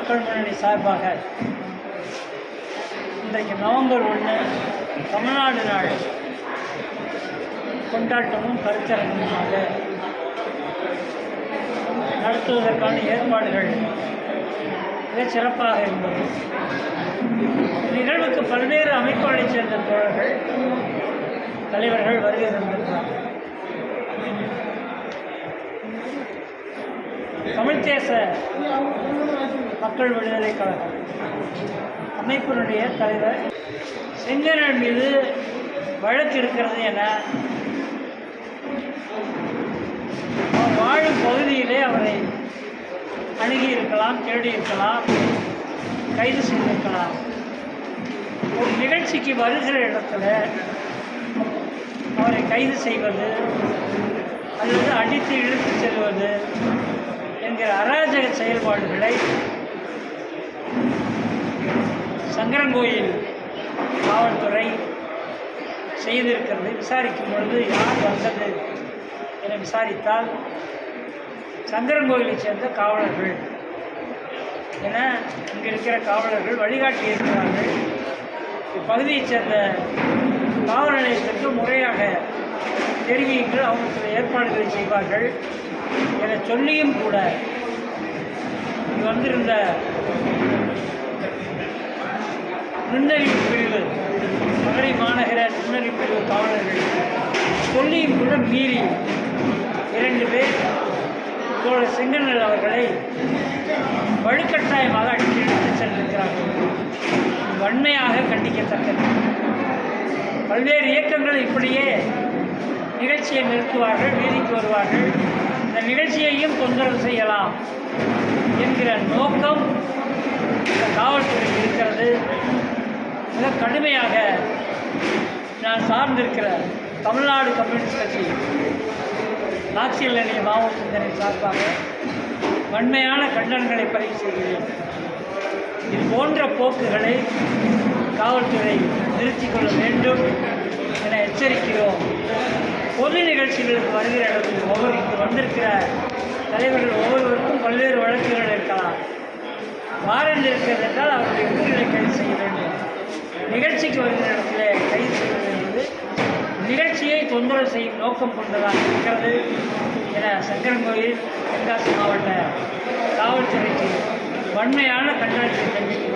மக்கள் முன்னணி சார்பாக இன்றைக்கு நவம்பர் 1 தமிழ்நாடு நாள் கொண்டாட்டமும் கருத்தரங்கமாக நடத்துவதற்கான ஏற்பாடுகள் மிக சிறப்பாக இருந்தது. நிகழ்வுக்கு பல்வேறு அமைப்புகளைச் சேர்ந்த தோழர்கள், தலைவர்கள் வருகை தந்திருக்கிறார்கள். தமிழ் தேச மக்கள் விடுதலை கழகம் அமைப்பினுடைய தலைவர் செங்கனல் மீது வழக்கு இருக்கிறது என வாழும் பகுதியிலே அவரை அணுகியிருக்கலாம், தேடியிருக்கலாம், கைது செய்திருக்கலாம். ஒரு நிகழ்ச்சிக்கு வருகிற இடத்துல அவரை கைது செய்வது அல்லது அடித்து இழுத்து செல்வது என்கிற அராஜக செயல்பாடுகளை சங்கரன்கோயில் காவல்துறை செய்திருக்கிறது. விசாரிக்கும் பொழுது யார் வந்தது என விசாரித்தால் சங்கரன்கோயிலை சேர்ந்த காவலர்கள் என இங்கே இருக்கிற காவலர்கள் வழிகாட்டி இருக்கிறார்கள். இப்பகுதியைச் சேர்ந்த காவல் நிலையத்திற்கு முறையாக தெரிவியுங்கள், அவங்களுக்கு ஏற்பாடுகளை செய்வார்கள் என சொல்லியும் கூட வந்திருந்த நுண்ணறிவு பிரிவு, மதுரை மாநகர நுண்ணறிவு பிரிவு காவலர்கள் சொல்லியும் கூட மீறி 2 பேர் தோழர் செங்கனல் அவர்களை வலுக்கட்டாயமாக அடித்து எடுத்து சென்றிருக்கிறார்கள். வன்மையாக கண்டிக்கத்தக்கது. பல்வேறு இயக்கங்கள் இப்படியே நிகழ்ச்சியை நிறுத்துவார்கள், வீதிக்கு வருவார்கள், இந்த நிகழ்ச்சியையும் தொந்தரவு செய்யலாம் என்கிற நோக்கம் இந்த காவல்துறைக்கு இருக்கிறது. மிக கடுமையாக நான் சார்ந்திருக்கிற தமிழ்நாடு கம்யூனிஸ்ட் கட்சி நாச்சியல் நிலைய மாவட்ட சிந்தனை சார்பாக வன்மையான கண்டனங்களை பதிவு செய்கிறேன். இது போன்ற போக்குகளை காவல்துறை நிறுத்திக் கொள்ள வேண்டும் என எச்சரிக்கிறோம். பொது நிகழ்ச்சிகளுக்கு வருகிற இடத்தில் ஒவ்வொருக்கு வந்திருக்கிற தலைவர்கள் ஒவ்வொருவருக்கும் பல்வேறு வழக்குகள் இருக்கலாம். வாரண்ட் இருக்கிறது என்றால் அவருடைய ஊர்களை கைது செய்ய வேண்டும். நிகழ்ச்சிக்கு வருகிற இடத்துல கைது செய்வது என்பது நிகழ்ச்சியை தொந்தரவு செய்யும் நோக்கம் கொண்டதாக இருக்கிறது என சங்கரன்கோயில் தென்காசி மாவட்ட காவல்துறைக்கு வன்மையான கண்டனத்தை தெரிவித்துள்ளார்.